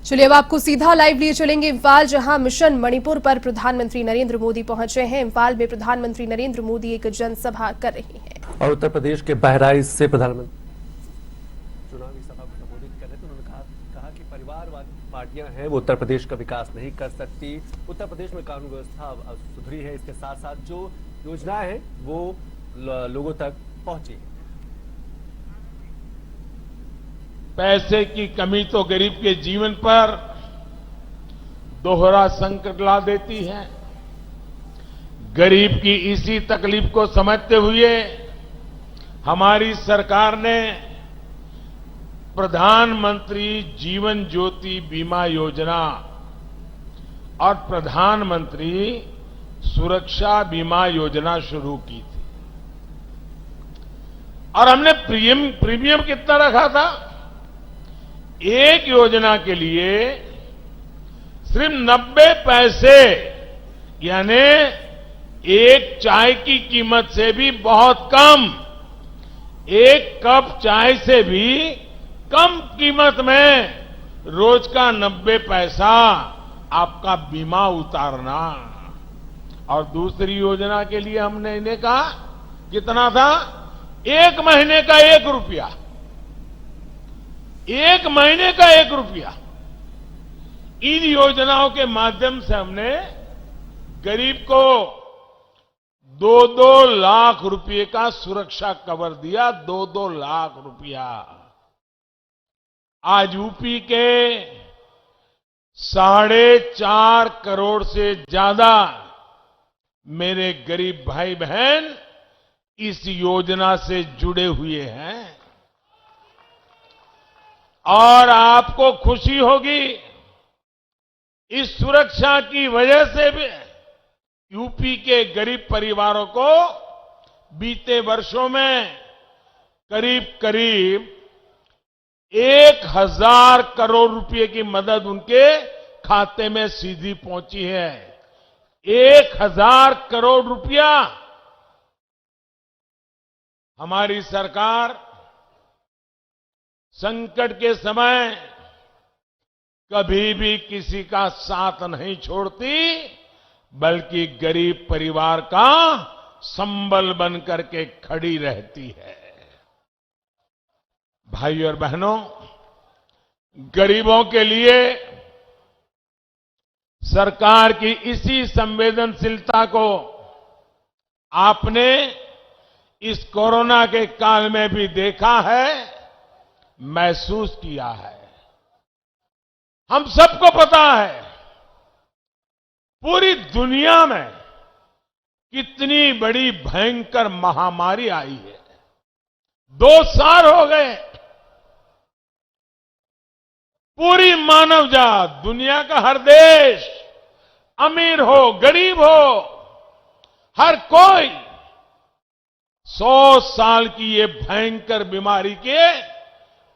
चलिए अब आपको सीधा लाइव लिए चलेंगे इम्फाल, जहां मिशन मणिपुर पर प्रधानमंत्री नरेंद्र मोदी पहुंचे हैं। इम्फाल में प्रधानमंत्री नरेंद्र मोदी एक जनसभा कर रहे हैं और उत्तर प्रदेश के बहराइच से प्रधानमंत्री चुनावी सभा को संबोधित कर रहे थे। उन्होंने कहा कि परिवारवादी पार्टियां हैं वो उत्तर प्रदेश का विकास नहीं कर सकती। उत्तर प्रदेश में कानून व्यवस्था अब सुधरी है, इसके साथ साथ जो योजनाएं हैं वो लोगों तक पहुंची है। पैसे की कमी तो गरीब के जीवन पर दोहरा संकट ला देती है। गरीब की इसी तकलीफ को समझते हुए हमारी सरकार ने प्रधानमंत्री जीवन ज्योति बीमा योजना और प्रधानमंत्री सुरक्षा बीमा योजना शुरू की थी। और हमने प्रीमियम कितना रखा था? एक योजना के लिए सिर्फ 90 पैसे, यानी एक चाय की कीमत से भी बहुत कम, एक कप चाय से भी कम कीमत में रोज का 90 पैसा आपका बीमा उतारना। और दूसरी योजना के लिए हमने इन्हें कहा कितना था? 1 महीने का 1 रुपया, 1 महीने का 1 रुपया। इन योजनाओं के माध्यम से हमने गरीब को 2-2 लाख रुपए का सुरक्षा कवर दिया। 2-2 लाख रुपया। आज यूपी के 4.5 करोड़ से ज्यादा मेरे गरीब भाई बहन इस योजना से जुड़े हुए हैं। और आपको खुशी होगी, इस सुरक्षा की वजह से भी यूपी के गरीब परिवारों को बीते वर्षों में करीब 1000 करोड़ रुपए की मदद उनके खाते में सीधी पहुंची है। 1000 करोड़ रुपया। हमारी सरकार संकट के समय कभी भी किसी का साथ नहीं छोड़ती, बल्कि गरीब परिवार का संबल बन करके खड़ी रहती है। भाई और बहनों, गरीबों के लिए सरकार की इसी संवेदनशीलता को आपने इस कोरोना के काल में भी देखा है, महसूस किया है। हम सबको पता है पूरी दुनिया में कितनी बड़ी भयंकर महामारी आई है। 2 साल हो गए। पूरी मानव जात, दुनिया का हर देश, अमीर हो गरीब हो, हर कोई 100 साल की ये भयंकर बीमारी के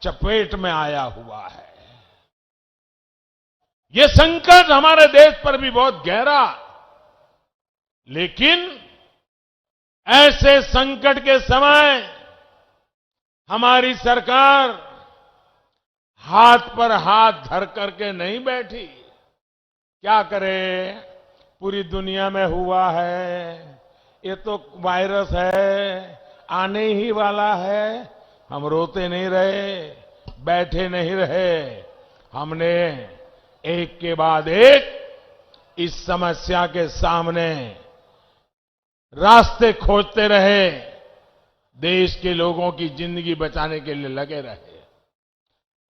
चपेट में आया हुआ है। ये संकट हमारे देश पर भी बहुत गहरा, लेकिन ऐसे संकट के समय हमारी सरकार हाथ पर हाथ धर करके नहीं बैठी। क्या करे, पूरी दुनिया में हुआ है, ये तो वायरस है, आने ही वाला है। हम रोते नहीं रहे, बैठे नहीं रहे। हमने एक के बाद एक इस समस्या के सामने रास्ते खोजते रहे, देश के लोगों की जिंदगी बचाने के लिए लगे रहे।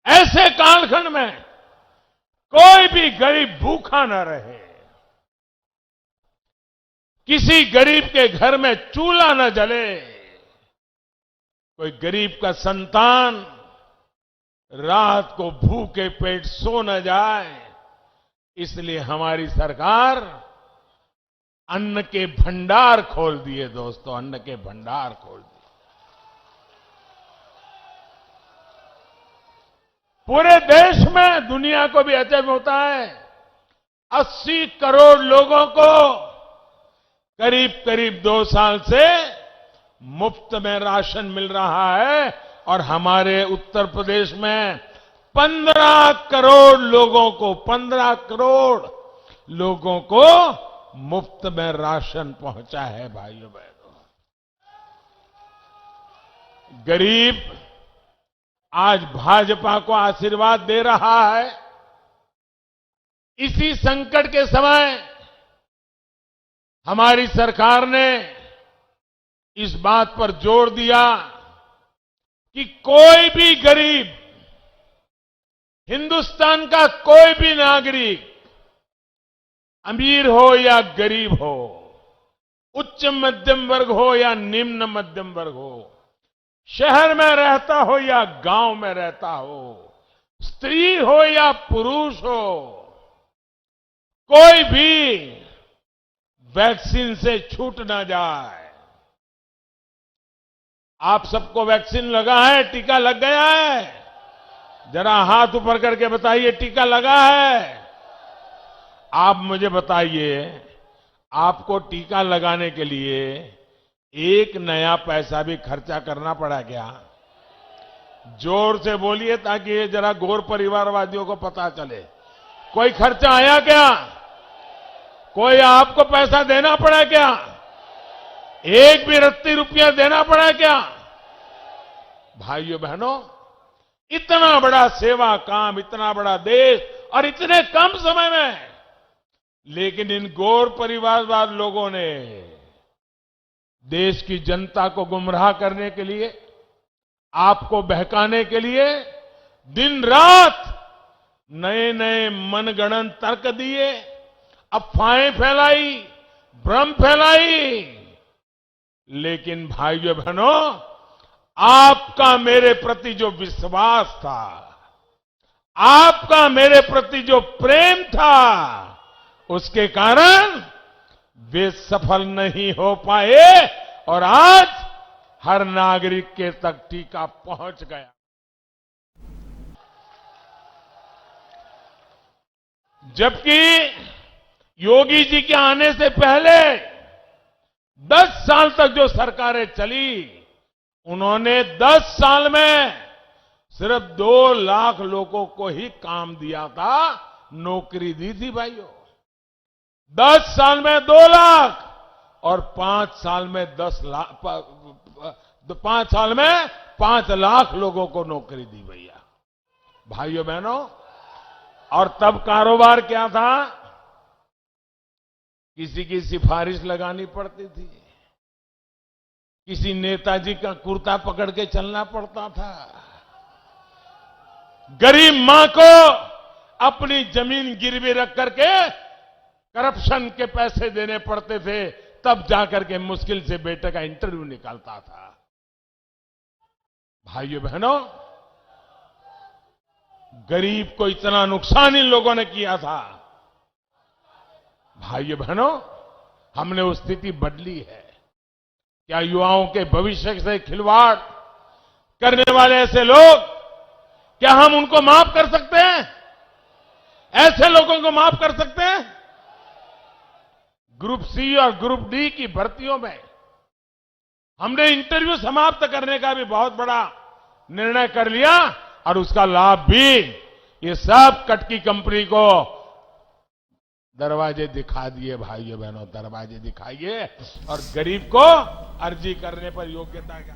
ऐसे कालखंड में कोई भी गरीब भूखा न रहे, किसी गरीब के घर में चूल्हा न जले, कोई गरीब का संतान रात को भूखे पेट सो न जाए, इसलिए हमारी सरकार अन्न के भंडार खोल दिए। दोस्तों, अन्न के भंडार खोल दिए। पूरे देश में, दुनिया को भी अचंभ होता है, 80 करोड़ लोगों को करीब 2 साल से मुफ्त में राशन मिल रहा है। और हमारे उत्तर प्रदेश में 15 करोड़ लोगों को 15 करोड़ लोगों को मुफ्त में राशन पहुंचा है भाइयों बहनों। गरीब आज भाजपा को आशीर्वाद दे रहा है। इसी संकट के समय हमारी सरकार ने इस बात पर जोर दिया कि कोई भी गरीब, हिंदुस्तान का कोई भी नागरिक, अमीर हो या गरीब हो, उच्च मध्यम वर्ग हो या निम्न मध्यम वर्ग हो, शहर में रहता हो या गांव में रहता हो, स्त्री हो या पुरुष हो, कोई भी वैक्सीन से छूट ना जाए। आप सबको वैक्सीन लगा है, टीका लग गया है? जरा हाथ ऊपर करके बताइए, टीका लगा है? आप मुझे बताइए, आपको टीका लगाने के लिए एक नया पैसा भी खर्चा करना पड़ा क्या? जोर से बोलिए ताकि ये जरा गौर परिवारवादियों को पता चले। कोई खर्चा आया क्या? कोई आपको पैसा देना पड़ा क्या? एक भी रत्ती रुपया देना पड़ा क्या? भाइयों बहनों, इतना बड़ा सेवा काम, इतना बड़ा देश और इतने कम समय में, लेकिन इन गौर परिवारवाद लोगों ने देश की जनता को गुमराह करने के लिए, आपको बहकाने के लिए दिन रात नए नए मनगढ़ंत तर्क दिए, अफवाहें फैलाई, भ्रम फैलाई। लेकिन भाइयों बहनों, आपका मेरे प्रति जो विश्वास था, आपका मेरे प्रति जो प्रेम था, उसके कारण वे सफल नहीं हो पाए और आज हर नागरिक के तक टीका पहुंच गया। जबकि योगी जी के आने से पहले 10 साल तक जो सरकारें चली, उन्होंने 10 साल में सिर्फ 2 लाख लोगों को ही काम दिया था, नौकरी दी थी भाइयों। 10 साल में 2 लाख और 5 साल में 10 लाख, 5 साल में 5 लाख लोगों को नौकरी दी भैया, भाइयों बहनों। और तब कारोबार क्या था? किसी की सिफारिश लगानी पड़ती थी, किसी नेताजी का कुर्ता पकड़ के चलना पड़ता था, गरीब मां को अपनी जमीन गिरवी रख करके करप्शन के पैसे देने पड़ते थे, तब जाकर के मुश्किल से बेटे का इंटरव्यू निकालता था। भाइयों बहनों, गरीब को इतना नुकसान इन लोगों ने किया था। भाइयों बहनों, हमने वो स्थिति बदली है। क्या युवाओं के भविष्य से खिलवाड़ करने वाले ऐसे लोग, क्या हम उनको माफ कर सकते हैं? ऐसे लोगों को माफ कर सकते हैं? ग्रुप सी और ग्रुप डी की भर्तियों में हमने इंटरव्यू समाप्त करने का भी बहुत बड़ा निर्णय कर लिया और उसका लाभ भी ये सब कटकी कंपनी को दरवाजे दिखा दिए। भाइयों बहनों, दरवाजे दिखाइए और गरीब को अर्जी करने पर योग्यता का